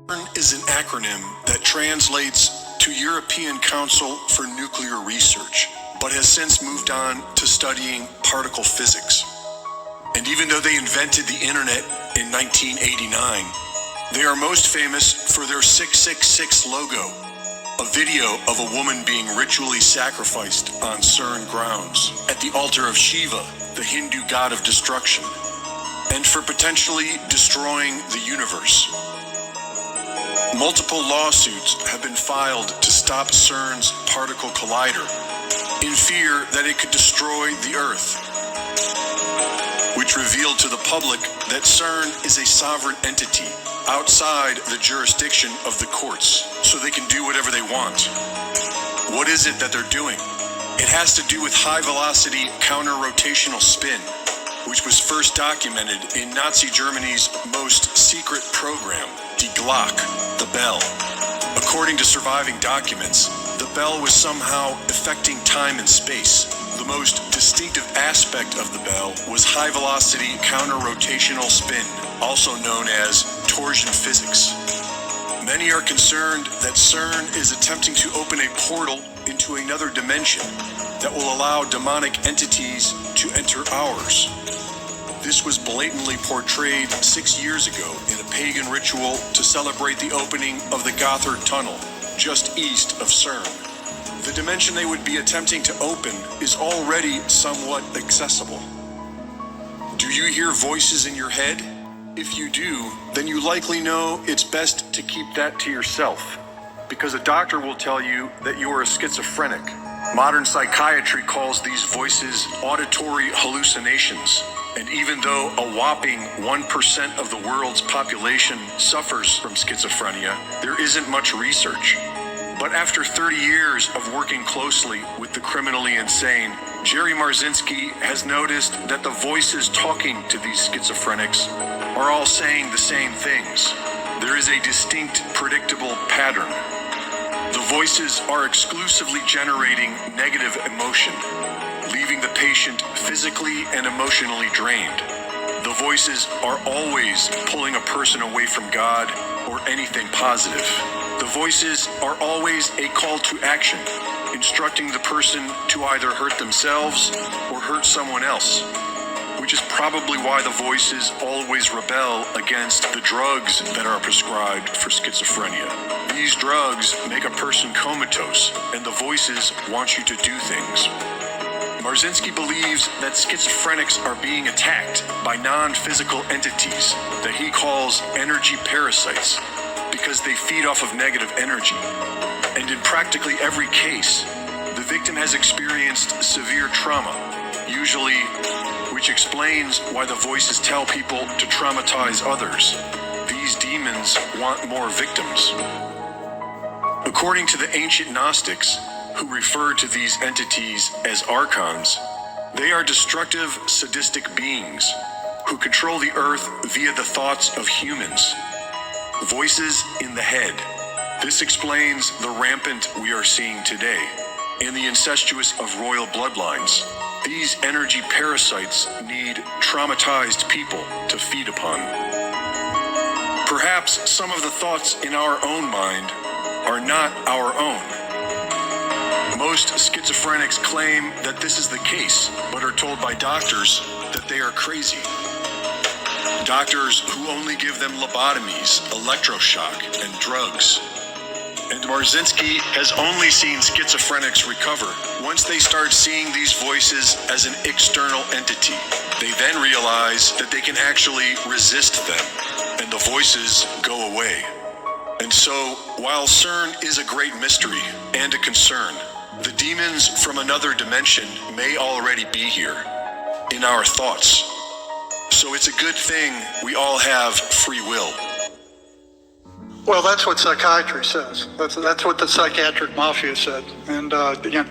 CERN is an acronym that translates to European Council for Nuclear Research, but has since moved on to studying particle physics. And even though they invented the internet in 1989, they are most famous for their 666 logo, a video of a woman being ritually sacrificed on CERN grounds at the altar of Shiva, the Hindu god of destruction, and for potentially destroying the universe. Multiple lawsuits have been filed to stop CERN's particle collider in fear that it could destroy the Earth, which revealed to the public that CERN is a sovereign entity outside the jurisdiction of the courts, so they can do whatever they want. What is it that they're doing? It has to do with high-velocity counter-rotational spin, which was first documented in Nazi Germany's most secret program, Die Glocke, the bell. According to surviving documents, the bell was somehow affecting time and space. The most distinctive aspect of the bell was high-velocity counter-rotational spin, also known as torsion physics. Many are concerned that CERN is attempting to open a portal into another dimension that will allow demonic entities to enter ours. This was blatantly portrayed 6 years ago in a pagan ritual to celebrate the opening of the Gotthard Tunnel, just east of CERN. The dimension they would be attempting to open is already somewhat accessible. Do you hear voices in your head? If you do, then you likely know it's best to keep that to yourself, because a doctor will tell you that you are a schizophrenic. Modern psychiatry calls these voices auditory hallucinations. And even though a whopping 1% of the world's population suffers from schizophrenia, there isn't much research. But after 30 years of working closely with the criminally insane, Jerry Marzinsky has noticed that the voices talking to these schizophrenics are all saying the same things. There is a distinct, predictable pattern. The voices are exclusively generating negative emotion, leaving the patient physically and emotionally drained. The voices are always pulling a person away from God or anything positive. The voices are always a call to action, instructing the person to either hurt themselves or hurt someone else, which is probably why the voices always rebel against the drugs that are prescribed for schizophrenia. These drugs make a person comatose, and the voices want you to do things. Marzinsky believes that schizophrenics are being attacked by non-physical entities that he calls energy parasites because they feed off of negative energy. And in practically every case, the victim has experienced severe trauma, usually, which explains why the voices tell people to traumatize others. These demons want more victims. According to the ancient Gnostics, who refer to these entities as archons, they are destructive, sadistic beings who control the earth via the thoughts of humans. Voices in the head. This explains the rampant we are seeing today, and the incestuous of royal bloodlines. These energy parasites need traumatized people to feed upon. Perhaps some of the thoughts in our own mind are not our own. Most schizophrenics claim that this is the case, but are told by doctors that they are crazy. Doctors who only give them lobotomies, electroshock, and drugs. And Marzinsky has only seen schizophrenics recover once they start seeing these voices as an external entity. They then realize that they can actually resist them, and the voices go away. And so, while CERN is a great mystery and a concern, the demons from another dimension may already be here, in our thoughts. So it's a good thing we all have free will. Well, that's what psychiatry says. That's what the psychiatric mafia said. And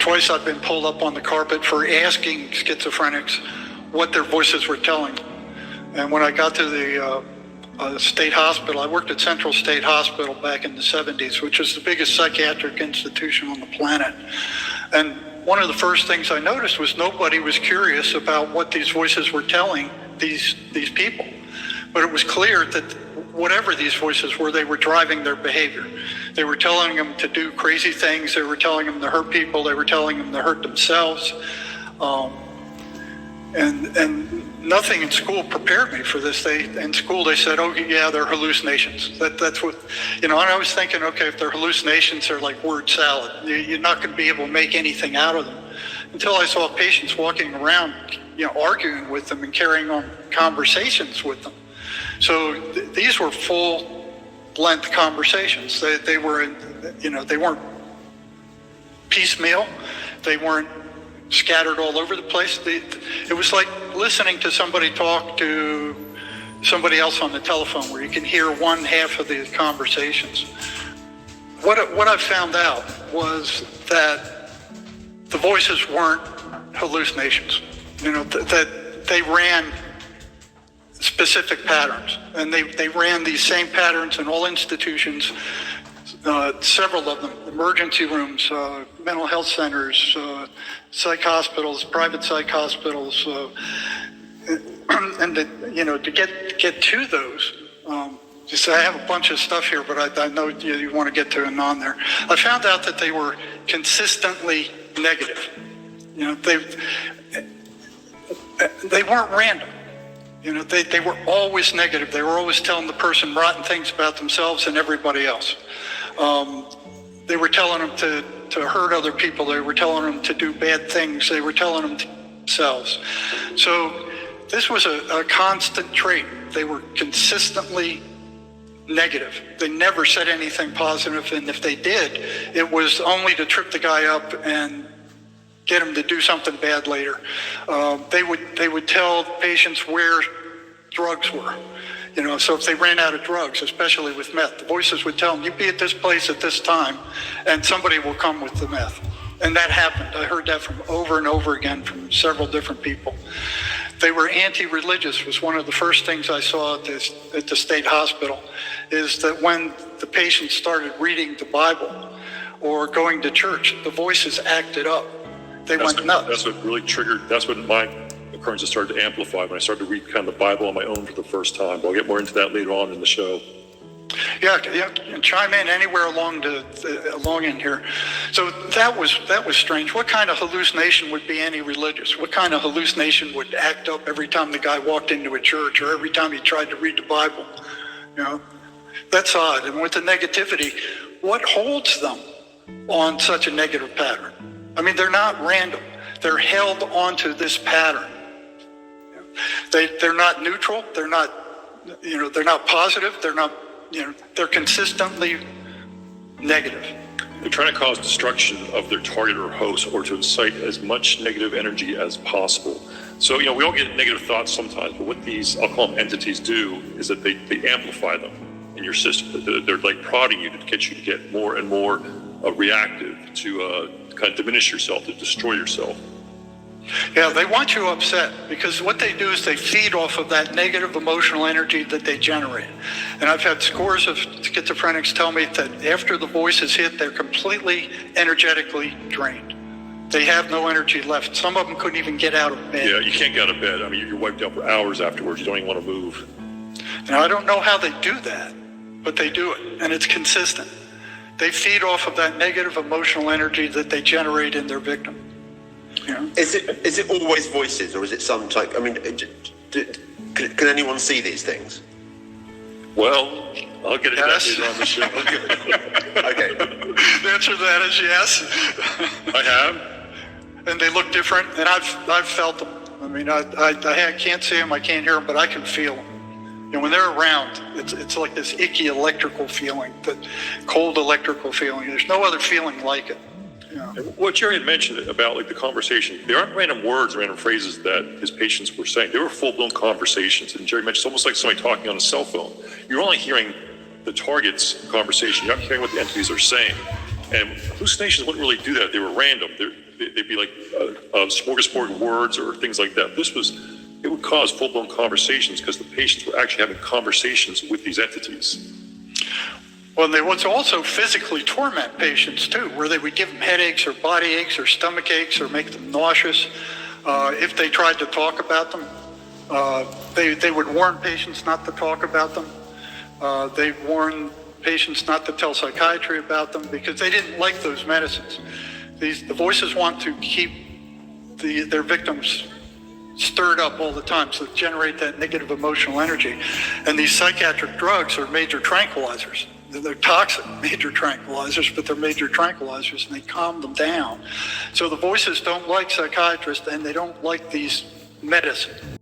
twice I've been pulled up on the carpet for asking schizophrenics what their voices were telling. And when I got to the state hospital, I worked at Central State Hospital back in the 70s, which is the biggest psychiatric institution on the planet. And one of the first things I noticed was nobody was curious about what these voices were telling these people. But it was clear that whatever these voices were, they were driving their behavior. They were telling them to do crazy things. They were telling them to hurt people. They were telling them to hurt themselves. And nothing in school prepared me for this. In school they said, "Oh yeah, they're hallucinations." That's what, and I was thinking, okay, if they're hallucinations, they're like word salad. You're not going to be able to make anything out of them. Until I saw patients walking around, arguing with them and carrying on conversations with them. So these were full-length conversations. They were, they weren't piecemeal. They weren't scattered all over the place. It was like listening to somebody talk to somebody else on the telephone, where you can hear one half of the conversations. What I found out was that the voices weren't hallucinations. That they ran specific patterns, and they ran these same patterns in all institutions. Several of them: emergency rooms, mental health centers, psych hospitals, private psych hospitals, and to get to those. Just I have a bunch of stuff here, but I know you want to get to and on there. I found out that they were consistently negative. They weren't random. They were always negative. They were always telling the person rotten things about themselves and everybody else. They were telling them to hurt other people. They were telling them to do bad things. They were telling them to themselves. So this was a constant trait. They were consistently negative. They never said anything positive, and if they did, it was only to trip the guy up and get him to do something bad later. They would tell patients where drugs were. So if they ran out of drugs, especially with meth, the voices would tell them, "You be at this place at this time, and somebody will come with the meth." And that happened. I heard that from over and over again from several different people. They were anti-religious. Was one of the first things I saw at the state hospital, is that when the patients started reading the Bible or going to church, the voices acted up. They went nuts. That's what really triggered. That's when my occurrences started to amplify, when I started to read kind of the Bible on my own for the first time. But I'll get more into that later on in the show. Yeah, and chime in anywhere along in here. So that was strange. What kind of hallucination would be anti-religious? What kind of hallucination would act up every time the guy walked into a church or every time he tried to read the Bible? That's odd. And with the negativity, what holds them on such a negative pattern? I mean, they're not random. They're held onto this pattern. They're not neutral. They're not, they're not positive. They're not, they're consistently negative. They're trying to cause destruction of their target or host, or to incite as much negative energy as possible. So, we all get negative thoughts sometimes, but what these, I'll call them entities, do is that they amplify them in your system. They're like prodding you to get you to get more and more reactive, to kind of diminish yourself, to destroy yourself. Yeah, they want you upset, because what they do is they feed off of that negative emotional energy that they generate. And I've had scores of schizophrenics tell me that after the voices hit, they're completely energetically drained. They have no energy left. Some of them couldn't even get out of bed. Yeah, you can't get out of bed. I mean, you're wiped out for hours afterwards. You don't even want to move. Now, I don't know how they do that, but they do it, and it's consistent. They feed off of that negative emotional energy that they generate in their victim. Is it always voices, or is it some type? I mean, can anyone see these things? Well, I'll get into that later on the show. Okay. The answer to that is yes. I have. And they look different, and I've felt them. I mean, I can't see them, I can't hear them, but I can feel them. When they're around, it's like this icky electrical feeling, that cold electrical feeling. There's no other feeling like it. And what Jerry had mentioned about the conversation, there aren't random words, random phrases that his patients were saying. They were full-blown conversations. And Jerry mentioned it's almost like somebody talking on a cell phone. You're only hearing the target's conversation. You're not hearing what the entities are saying. And hallucinations wouldn't really do that. They were random. They'd be like smorgasbord words or things like that. It would cause full-blown conversations, because the patients were actually having conversations with these entities. Well, they would also physically torment patients too, where they would give them headaches or body aches or stomach aches or make them nauseous if they tried to talk about them. They would warn patients not to talk about them. They warn patients not to tell psychiatry about them because they didn't like those medicines. The voices want to keep their victims stirred up all the time, so generate that negative emotional energy. And these psychiatric drugs are major tranquilizers. They're toxic major tranquilizers, but they're major tranquilizers, and they calm them down. So the voices don't like psychiatrists, and they don't like these medicines.